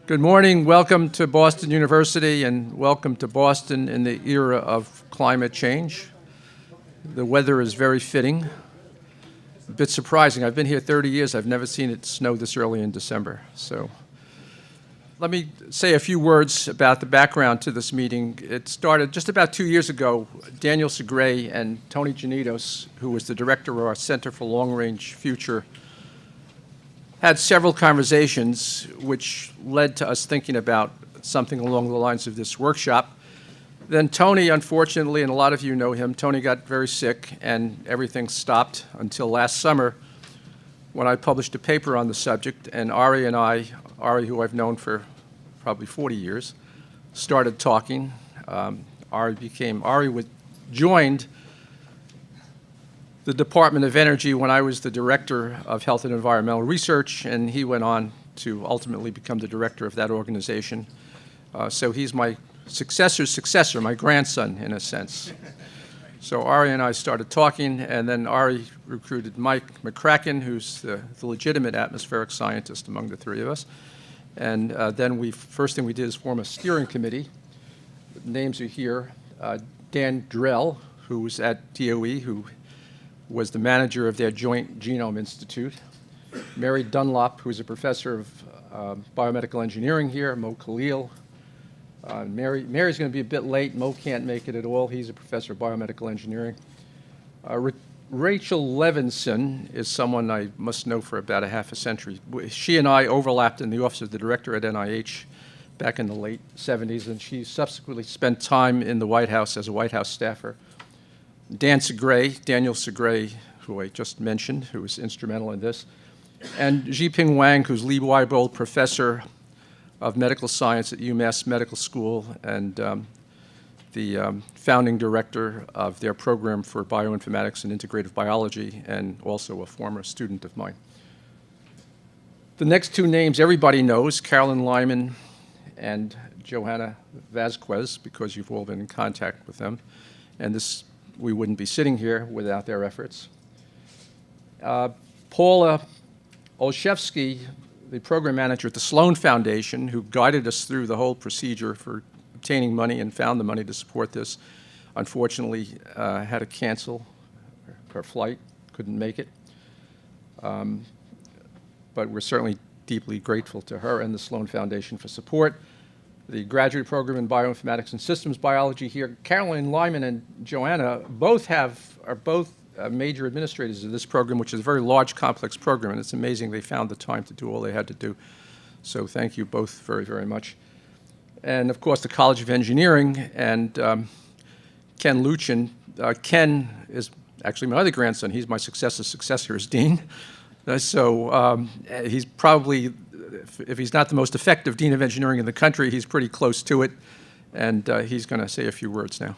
Good morning. Welcome to Boston University and welcome to Boston in the era of climate change. The weather is very fitting. A bit surprising. I've been here 30 years. I've never seen it snow this early in December. So let me say a few words about the background to this meeting. It started just about 2 years ago. Daniel Segre and Tony Janitos, who was the director of our Center for Long Range Future, had several conversations which led to us thinking about something along the lines of this workshop. Then Tony, unfortunately, and a lot of you know him, Tony got very sick and everything stopped until last summer when I published a paper on the subject, and Ari and I, Ari, who I've known for probably 40 years, started talking. Ari joined the Department of Energy when I was the Director of Health and Environmental Research, and he went on to ultimately become the director of that organization. So he's my successor's successor, my grandson, in a sense. So Ari and I started talking, and then Ari recruited Mike McCracken, who's the legitimate atmospheric scientist among the three of us. And then first thing we did is form a steering committee. Names are here. Dan Drell, who was at DOE, who was the manager of their Joint Genome Institute. Mary Dunlop, who's a professor of biomedical engineering here. Mo Khalil. Mary's going to be a bit late. Mo can't make it at all. He's a professor of biomedical engineering. Rachel Levinson is someone I must know for about a half a century. She and I overlapped in the office of the director at NIH back in the late 70s, and she subsequently spent time in the White House as a White House staffer. Daniel Segre, who I just mentioned, who was instrumental in this, and Jiping Wang, who's Lee Weibold Professor of Medical Science at UMass Medical School and the founding director of their program for bioinformatics and integrative biology, and also a former student of mine. The next two names everybody knows, Carolyn Lyman and Johanna Vasquez, because you've all been in contact with them, and we wouldn't be sitting here without their efforts. Paula Olszewski, the program manager at the Sloan Foundation, who guided us through the whole procedure for obtaining money and found the money to support this, unfortunately had to cancel her flight, couldn't make it. But we're certainly deeply grateful to her and the Sloan Foundation for support. The graduate program in bioinformatics and systems biology here. Caroline Lyman and Joanna are both major administrators of this program, which is a very large, complex program, and it's amazing they found the time to do all they had to do. So thank you both very, very much. And of course, the College of Engineering and Ken Luchin. Ken is actually my other grandson. He's my successor's successor as dean. So he's probably, if he's not the most effective dean of engineering in the country, he's pretty close to it. And he's going to say a few words now.